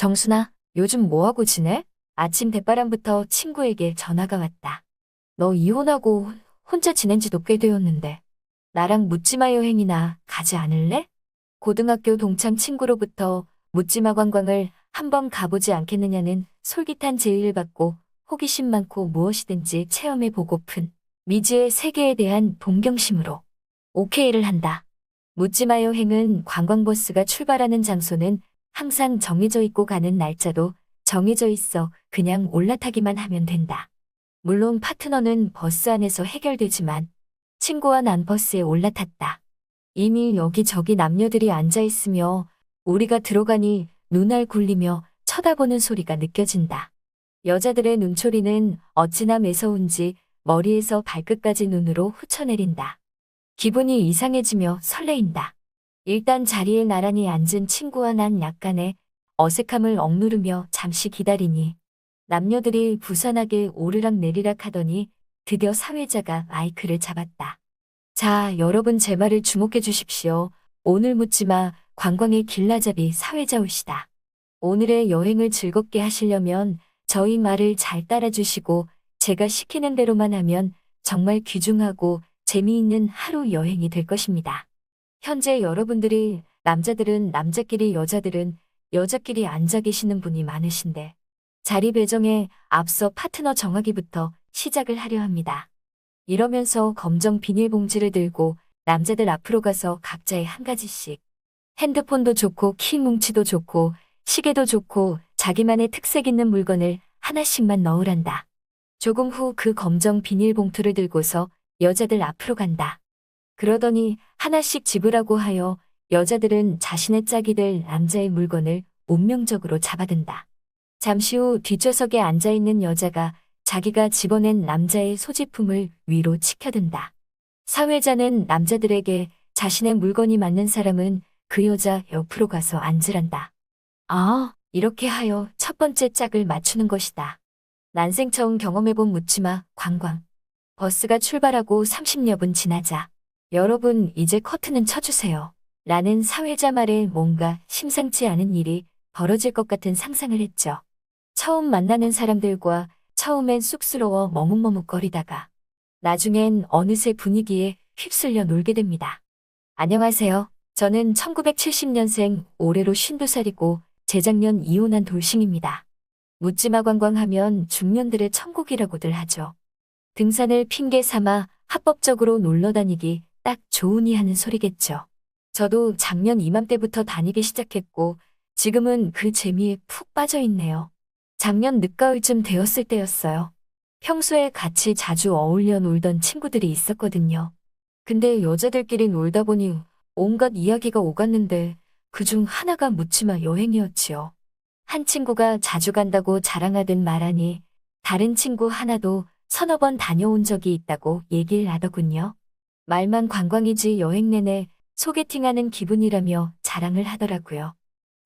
정순아, 요즘 뭐하고 지내? 아침 대바람부터 친구에게 전화가 왔다. 너 이혼하고 혼자 지낸 지도 꽤 되었는데, 나랑 묻지마 여행이나 가지 않을래? 고등학교 동창 친구로부터 묻지마 관광을 한번 가보지 않겠느냐는 솔깃한 제의를 받고 호기심 많고 무엇이든지 체험해보고픈 미지의 세계에 대한 동경심으로 오케이를 한다. 묻지마 여행은 관광버스가 출발하는 장소는 항상 정해져 있고 가는 날짜도 정해져 있어 그냥 올라타기만 하면 된다. 물론 파트너는 버스 안에서 해결되지만 친구와 난 버스에 올라탔다. 이미 여기저기 남녀들이 앉아있으며 우리가 들어가니 눈알 굴리며 쳐다보는 소리가 느껴진다. 여자들의 눈초리는 어찌나 매서운지 머리에서 발끝까지 눈으로 훑어내린다. 기분이 이상해지며 설레인다. 일단 자리에 나란히 앉은 친구와 난 약간의 어색함을 억누르며 잠시 기다리니 남녀들이 부산하게 오르락 내리락 하더니 드디어 사회자가 마이크를 잡았다. 자, 여러분 제 말을 주목해 주십시오. 오늘 묻지마 관광의 길라잡이 사회자 올시다. 오늘의 여행을 즐겁게 하시려면 저희 말을 잘 따라주시고 제가 시키는 대로만 하면 정말 귀중하고 재미있는 하루 여행이 될 것입니다. 현재 여러분들이 남자들은 남자끼리 여자들은 여자끼리 앉아 계시는 분이 많으신데 자리 배정에 앞서 파트너 정하기부터 시작을 하려 합니다. 이러면서 검정 비닐봉지를 들고 남자들 앞으로 가서 각자의 한 가지씩 핸드폰도 좋고 키 뭉치도 좋고 시계도 좋고 자기만의 특색 있는 물건을 하나씩만 넣으란다. 조금 후 그 검정 비닐봉투를 들고서 여자들 앞으로 간다. 그러더니 하나씩 집으라고 하여 여자들은 자신의 짝이 될 남자의 물건을 운명적으로 잡아든다. 잠시 후 뒷좌석에 앉아있는 여자가 자기가 집어낸 남자의 소지품을 위로 치켜든다. 사회자는 남자들에게 자신의 물건이 맞는 사람은 그 여자 옆으로 가서 앉으란다. 아, 이렇게 하여 첫 번째 짝을 맞추는 것이다. 난생 처음 경험해본 묻지마 관광. 버스가 출발하고 30여 분 지나자 여러분 이제 커튼은 쳐주세요. 라는 사회자 말에 뭔가 심상치 않은 일이 벌어질 것 같은 상상을 했죠. 처음 만나는 사람들과 처음엔 쑥스러워 머뭇머뭇거리다가 나중엔 어느새 분위기에 휩쓸려 놀게 됩니다. 안녕하세요. 저는 1970년생 올해로 52살이고 재작년 이혼한 돌싱입니다. 묻지마 관광하면 중년들의 천국이라고들 하죠. 등산을 핑계 삼아 합법적으로 놀러 다니기 딱 좋으니 하는 소리겠죠. 저도 작년 이맘때부터 다니기 시작했고 지금은 그 재미에 푹 빠져 있네요. 작년 늦가을쯤 되었을 때였어요. 평소에 같이 자주 어울려 놀던 친구들이 있었거든요. 근데 여자들끼리 놀다 보니 온갖 이야기가 오갔는데 그중 하나가 묻지마 여행이었지요. 한 친구가 자주 간다고 자랑하듯 말하니 다른 친구 하나도 서너 번 다녀온 적이 있다고 얘기를 하더군요. 말만 관광이지 여행 내내 소개팅하는 기분이라며 자랑을 하더라고요.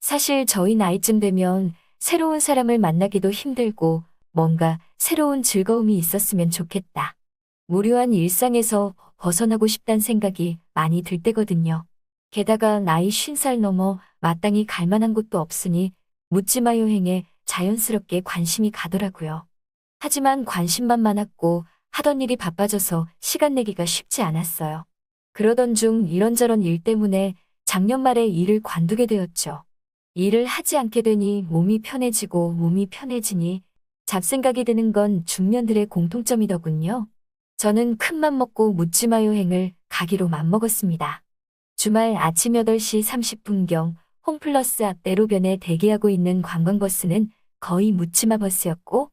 사실 저희 나이쯤 되면 새로운 사람을 만나기도 힘들고 뭔가 새로운 즐거움이 있었으면 좋겠다. 무료한 일상에서 벗어나고 싶단 생각이 많이 들 때거든요. 게다가 나이 50살 넘어 마땅히 갈 만한 곳도 없으니 묻지마 여행에 자연스럽게 관심이 가더라고요. 하지만 관심만 많았고 하던 일이 바빠져서 시간 내기가 쉽지 않았어요. 그러던 중 이런저런 일 때문에 작년 말에 일을 관두게 되었죠. 일을 하지 않게 되니 몸이 편해지고 몸이 편해지니 잡생각이 드는 건 중년들의 공통점이더군요. 저는 큰맘 먹고 묻지마 여행을 가기로 맘먹었습니다. 주말 아침 8시 30분경 홈플러스 앞 대로변에 대기하고 있는 관광버스는 거의 묻지마 버스였고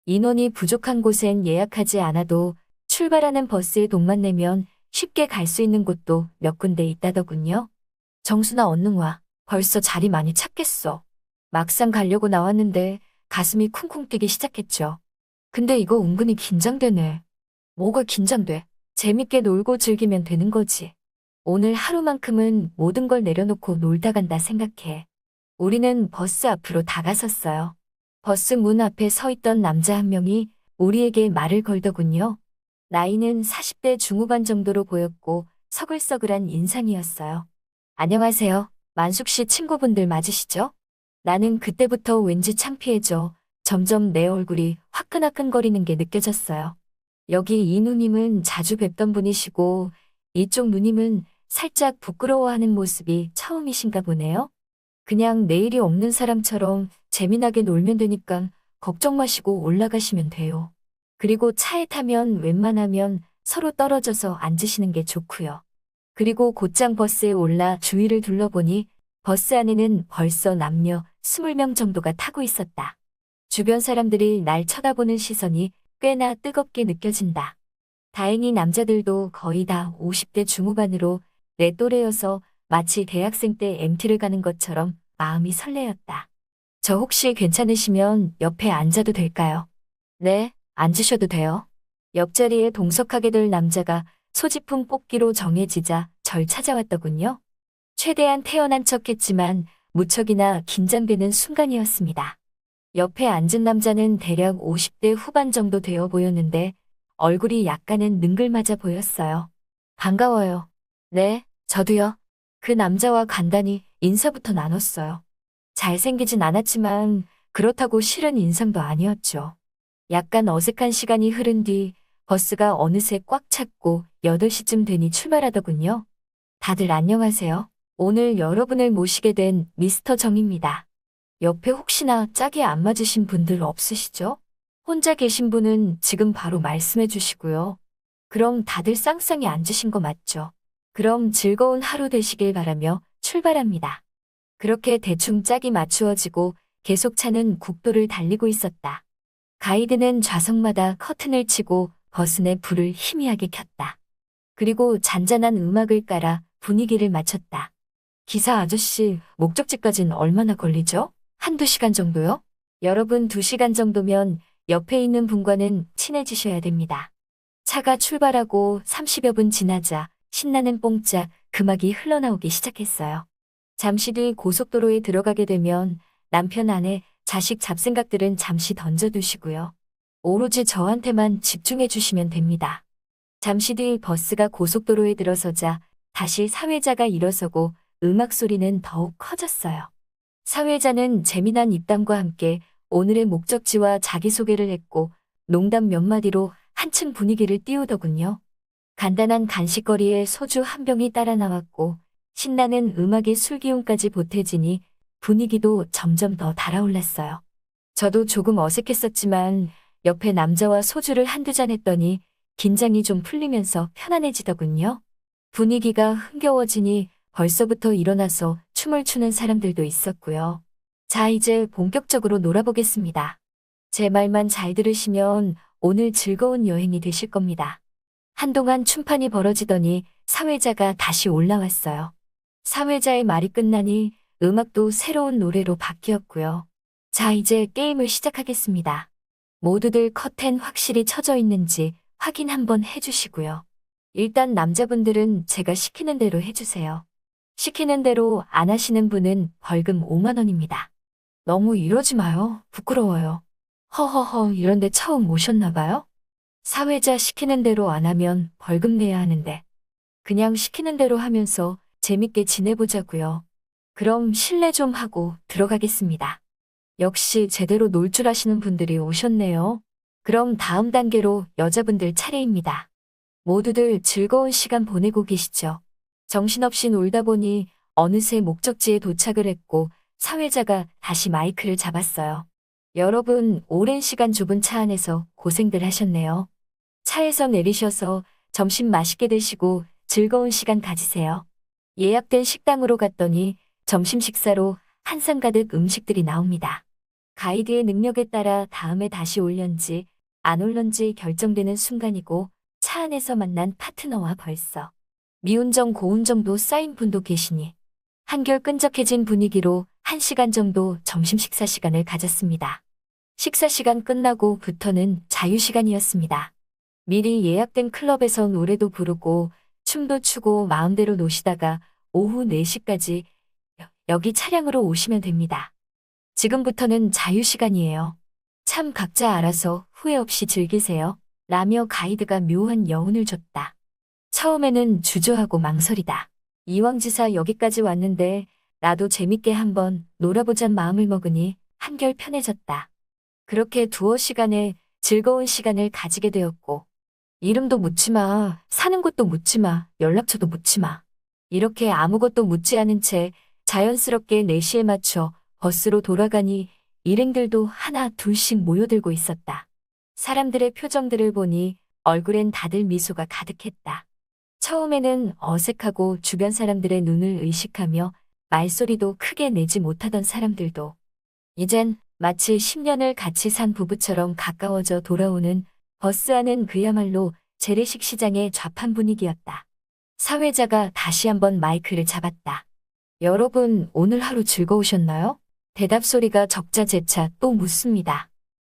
인원이 부족한 곳엔 예약하지 않아도 출발하는 버스에 돈만 내면 쉽게 갈 수 있는 곳도 몇 군데 있다더군요. 정순아 얼른 와. 벌써 자리 많이 찼겠어. 막상 가려고 나왔는데 가슴이 쿵쿵 뛰기 시작했죠. 근데 이거 은근히 긴장되네. 뭐가 긴장돼? 재밌게 놀고 즐기면 되는 거지. 오늘 하루만큼은 모든 걸 내려놓고 놀다 간다 생각해. 우리는 버스 앞으로 다가섰어요. 버스 문 앞에 서 있던 남자 한 명이 우리에게 말을 걸더군요. 나이는 40대 중후반 정도로 보였고 서글서글한 인상이었어요. 안녕하세요. 만숙 씨 친구분들 맞으시죠? 나는 그때부터 왠지 창피해져 점점 내 얼굴이 화끈화끈거리는 게 느껴졌어요. 여기 이 누님은 자주 뵙던 분이시고 이쪽 누님은 살짝 부끄러워하는 모습이 처음이신가 보네요. 그냥 내일이 없는 사람처럼 재미나게 놀면 되니까 걱정 마시고 올라가시면 돼요. 그리고 차에 타면 웬만하면 서로 떨어져서 앉으시는 게 좋고요. 그리고 곧장 버스에 올라 주위를 둘러보니 버스 안에는 벌써 남녀 20명 정도가 타고 있었다. 주변 사람들이 날 쳐다보는 시선이 꽤나 뜨겁게 느껴진다. 다행히 남자들도 거의 다 50대 중후반으로 내 또래여서 마치 대학생 때 MT를 가는 것처럼 마음이 설레었다. 저 혹시 괜찮으시면 옆에 앉아도 될까요? 네, 앉으셔도 돼요. 옆자리에 동석하게 될 남자가 소지품 뽑기로 정해지자 절 찾아왔더군요. 최대한 태연한 척했지만 무척이나 긴장되는 순간이었습니다. 옆에 앉은 남자는 대략 50대 후반 정도 되어 보였는데 얼굴이 약간은 능글맞아 보였어요. 반가워요. 네, 저도요. 그 남자와 간단히 인사부터 나눴어요. 잘생기진 않았지만 그렇다고 싫은 인상도 아니었죠. 약간 어색한 시간이 흐른 뒤 버스가 어느새 꽉 찼고 8시쯤 되니 출발하더군요. 다들 안녕하세요. 오늘 여러분을 모시게 된 미스터 정입니다. 옆에 혹시나 짝이 안 맞으신 분들 없으시죠? 혼자 계신 분은 지금 바로 말씀해 주시고요. 그럼 다들 쌍쌍이 앉으신 거 맞죠? 그럼 즐거운 하루 되시길 바라며 출발합니다. 그렇게 대충 짝이 맞추어지고 계속 차는 국도를 달리고 있었다. 가이드는 좌석마다 커튼을 치고 버스 내 불을 희미하게 켰다. 그리고 잔잔한 음악을 깔아 분위기를 맞췄다. 기사 아저씨, 목적지까진 얼마나 걸리죠? 한두 시간 정도요? 여러분 2시간 정도면 옆에 있는 분과는 친해지셔야 됩니다. 차가 출발하고 30여 분 지나자 신나는 뽕짝 음악이 흘러나오기 시작했어요. 잠시 뒤 고속도로에 들어가게 되면 남편 아내, 자식 잡생각들은 잠시 던져두시고요. 오로지 저한테만 집중해 주시면 됩니다. 잠시 뒤 버스가 고속도로에 들어서자 다시 사회자가 일어서고 음악 소리는 더욱 커졌어요. 사회자는 재미난 입담과 함께 오늘의 목적지와 자기소개를 했고 농담 몇 마디로 한층 분위기를 띄우더군요. 간단한 간식거리에 소주 한 병이 따라 나왔고 신나는 음악의 술기운까지 보태지니 분위기도 점점 더 달아올랐어요. 저도 조금 어색했었지만 옆에 남자와 소주를 한두 잔 했더니 긴장이 좀 풀리면서 편안해지더군요. 분위기가 흥겨워지니 벌써부터 일어나서 춤을 추는 사람들도 있었고요. 자, 이제 본격적으로 놀아보겠습니다. 제 말만 잘 들으시면 오늘 즐거운 여행이 되실 겁니다. 한동안 춤판이 벌어지더니 사회자가 다시 올라왔어요. 사회자의 말이 끝나니 음악도 새로운 노래로 바뀌었고요. 자, 이제 게임을 시작하겠습니다. 모두들 커튼 확실히 쳐져 있는지 확인 한번 해주시고요. 일단 남자분들은 제가 시키는 대로 해주세요. 시키는 대로 안 하시는 분은 벌금 5만 원입니다. 너무 이러지 마요. 부끄러워요. 허허허, 이런데 처음 오셨나 봐요? 사회자 시키는 대로 안 하면 벌금 내야 하는데 그냥 시키는 대로 하면서 재밌게 지내보자고요. 그럼 실례 좀 하고 들어가겠습니다. 역시 제대로 놀 줄 아시는 분들이 오셨네요. 그럼 다음 단계로 여자분들 차례입니다. 모두들 즐거운 시간 보내고 계시죠? 정신없이 놀다 보니 어느새 목적지에 도착을 했고 사회자가 다시 마이크를 잡았어요. 여러분, 오랜 시간 좁은 차 안에서 고생들 하셨네요. 차에서 내리셔서 점심 맛있게 드시고 즐거운 시간 가지세요. 예약된 식당으로 갔더니 점심 식사로 한 상 가득 음식들이 나옵니다. 가이드의 능력에 따라 다음에 다시 올련지 안 올런지 결정되는 순간이고 차 안에서 만난 파트너와 벌써 미운정 고운정도 쌓인 분도 계시니 한결 끈적해진 분위기로 1시간 정도 점심 식사 시간을 가졌습니다. 식사 시간 끝나고부터는 자유시간이었습니다. 미리 예약된 클럽에서 노래도 부르고 춤도 추고 마음대로 노시다가 오후 4시까지 여기 차량으로 오시면 됩니다. 지금부터는 자유시간이에요. 참 각자 알아서 후회 없이 즐기세요. 라며 가이드가 묘한 여운을 줬다. 처음에는 주저하고 망설이다. 이왕지사 여기까지 왔는데 나도 재밌게 한번 놀아보잔 마음을 먹으니 한결 편해졌다. 그렇게 두어 시간에 즐거운 시간을 가지게 되었고, 이름도 묻지 마, 사는 곳도 묻지 마, 연락처도 묻지 마. 이렇게 아무것도 묻지 않은 채 자연스럽게 4시에 맞춰 버스로 돌아가니 일행들도 하나 둘씩 모여들고 있었다. 사람들의 표정들을 보니 얼굴엔 다들 미소가 가득했다. 처음에는 어색하고 주변 사람들의 눈을 의식하며 말소리도 크게 내지 못하던 사람들도 이젠 마치 10년을 같이 산 부부처럼 가까워져 돌아오는 버스 안은 그야말로 재래식 시장의 좌판 분위기였다. 사회자가 다시 한번 마이크를 잡았다. 여러분, 오늘 하루 즐거우셨나요? 대답 소리가 적자재차 또 묻습니다.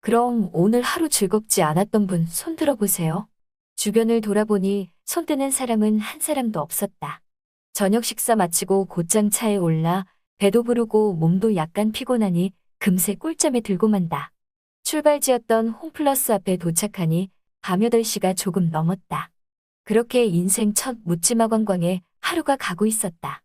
그럼 오늘 하루 즐겁지 않았던 분 손 들어보세요. 주변을 돌아보니 손 드는 사람은 한 사람도 없었다. 저녁 식사 마치고 곧장 차에 올라 배도 부르고 몸도 약간 피곤하니 금세 꿀잠에 들고 만다. 출발지였던 홈플러스 앞에 도착하니 밤 8시가 조금 넘었다. 그렇게 인생 첫 묻지마 관광에 하루가 가고 있었다.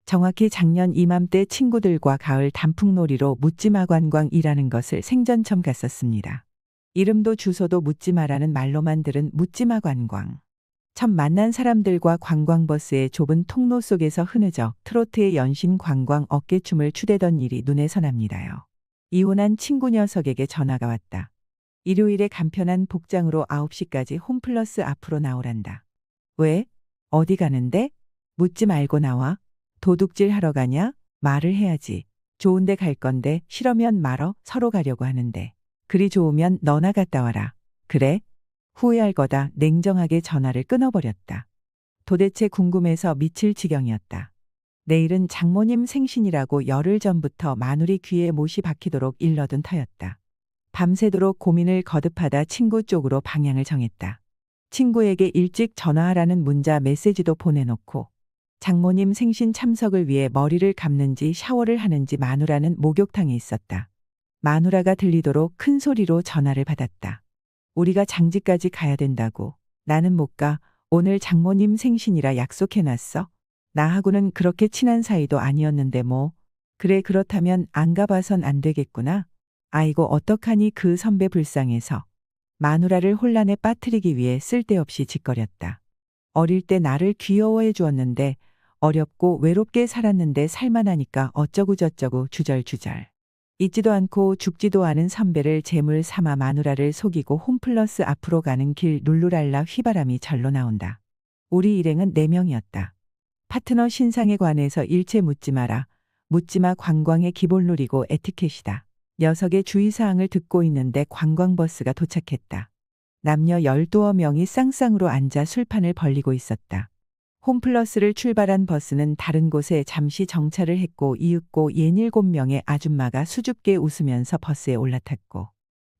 정확히 작년 이맘때 친구들과 가을 단풍놀이로 묻지마 관광이라는 것을 생전 처음 갔었습니다. 이름도 주소도 묻지마라는 말로만 들은 묻지마 관광. 처음 만난 사람들과 관광버스의 좁은 통로 속에서 흐느적 트로트의 연신 관광 어깨춤을 추대던 일이 눈에 선합니다요. 이혼한 친구 녀석에게 전화가 왔다. 일요일에 간편한 복장으로 9시까지 홈플러스 앞으로 나오란다. 왜? 어디 가는데? 묻지 말고 나와. 도둑질 하러 가냐? 말을 해야지. 좋은데 갈 건데 싫으면 말어. 서로 가려고 하는데. 그리 좋으면 너나 갔다 와라. 그래? 후회할 거다. 냉정하게 전화를 끊어버렸다. 도대체 궁금해서 미칠 지경이었다. 내일은 장모님 생신이라고 열흘 전부터 마누리 귀에 못이 박히도록 일러둔 터였다. 밤새도록 고민을 거듭하다 친구 쪽으로 방향을 정했다. 친구에게 일찍 전화하라는 문자 메시지도 보내놓고 장모님 생신 참석을 위해 머리를 감는지 샤워를 하는지 마누라는 목욕탕에 있었다. 마누라가 들리도록 큰 소리로 전화를 받았다. 우리가 장지까지 가야 된다고. 나는 못 가. 오늘 장모님 생신이라 약속해놨어. 나하고는 그렇게 친한 사이도 아니었는데 뭐. 그래 그렇다면 안 가봐선 안 되겠구나. 아이고 어떡하니 그 선배 불쌍해서. 마누라를 혼란에 빠뜨리기 위해 쓸데없이 짓거렸다. 어릴 때 나를 귀여워해 주었는데 어렵고 외롭게 살았는데 살만하니까 어쩌고저쩌고 주절주절. 잊지도 않고 죽지도 않은 선배를 재물 삼아 마누라를 속이고 홈플러스 앞으로 가는 길 룰루랄라 휘바람이 절로 나온다. 우리 일행은 4명이었다. 파트너 신상에 관해서 일체 묻지 마라. 묻지마 관광의 기본 룰이고 에티켓이다. 녀석의 주의사항을 듣고 있는데 관광버스가 도착했다. 남녀 12명이 쌍쌍으로 앉아 술판을 벌리고 있었다. 홈플러스를 출발한 버스는 다른 곳에 잠시 정차를 했고 이윽고 67명의 아줌마가 수줍게 웃으면서 버스에 올라탔고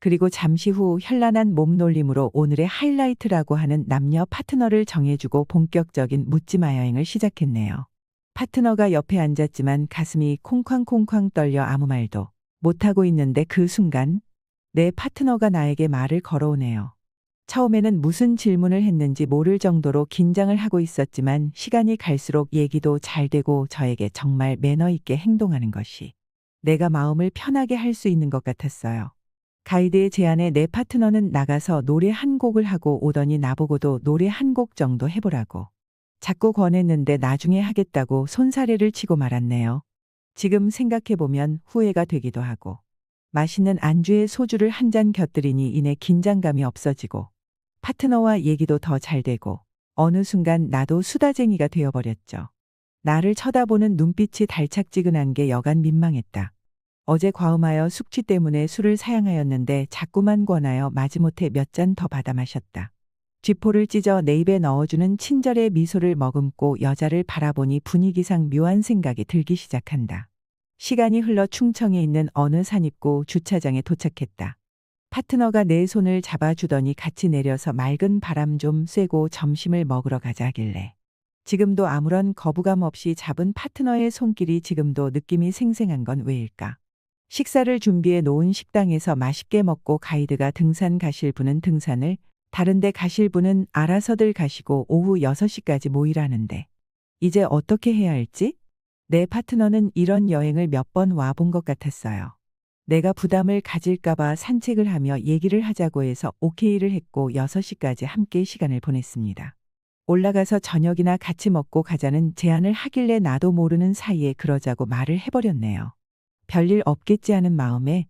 그리고 잠시 후 현란한 몸놀림으로 오늘의 하이라이트라고 하는 남녀 파트너를 정해주고 본격적인 묻지마 여행을 시작했네요. 파트너가 옆에 앉았지만 가슴이 콩쾅콩쾅 떨려 아무 말도 못하고 있는데 그 순간 내 파트너가 나에게 말을 걸어오네요. 처음에는 무슨 질문을 했는지 모를 정도로 긴장을 하고 있었지만 시간이 갈수록 얘기도 잘 되고 저에게 정말 매너 있게 행동하는 것이 내가 마음을 편하게 할 수 있는 것 같았어요. 가이드의 제안에 내 파트너는 나가서 노래 한 곡을 하고 오더니 나보고도 노래 한 곡 정도 해보라고. 자꾸 권했는데 나중에 하겠다고 손사래를 치고 말았네요. 지금 생각해보면 후회가 되기도 하고 맛있는 안주에 소주를 한 잔 곁들이니 이내 긴장감이 없어지고 파트너와 얘기도 더 잘 되고 어느 순간 나도 수다쟁이가 되어버렸죠. 나를 쳐다보는 눈빛이 달착지근한 게 여간 민망했다. 어제 과음하여 숙취 때문에 술을 사양하였는데 자꾸만 권하여 마지못해 몇 잔 더 받아 마셨다. 쥐포를 찢어 내 입에 넣어주는 친절의 미소를 머금고 여자를 바라보니 분위기상 묘한 생각이 들기 시작한다. 시간이 흘러 충청에 있는 어느 산입구 주차장에 도착했다. 파트너가 내 손을 잡아주더니 같이 내려서 맑은 바람 좀 쐬고 점심을 먹으러 가자 하길래 지금도 아무런 거부감 없이 잡은 파트너의 손길이 지금도 느낌이 생생한 건 왜일까? 식사를 준비해 놓은 식당에서 맛있게 먹고 가이드가 등산 가실 분은 등산을, 다른 데 가실 분은 알아서들 가시고 오후 6시까지 모이라는데 이제 어떻게 해야 할지? 내 파트너는 이런 여행을 몇 번 와본 것 같았어요. 내가 부담을 가질까봐 산책을 하며 얘기를 하자고 해서 오케이를 했고 6시까지 함께 시간을 보냈습니다. 올라가서 저녁이나 같이 먹고 가자는 제안을 하길래 나도 모르는 사이에 그러자고 말을 해버렸네요. 별일 없겠지 하는 마음에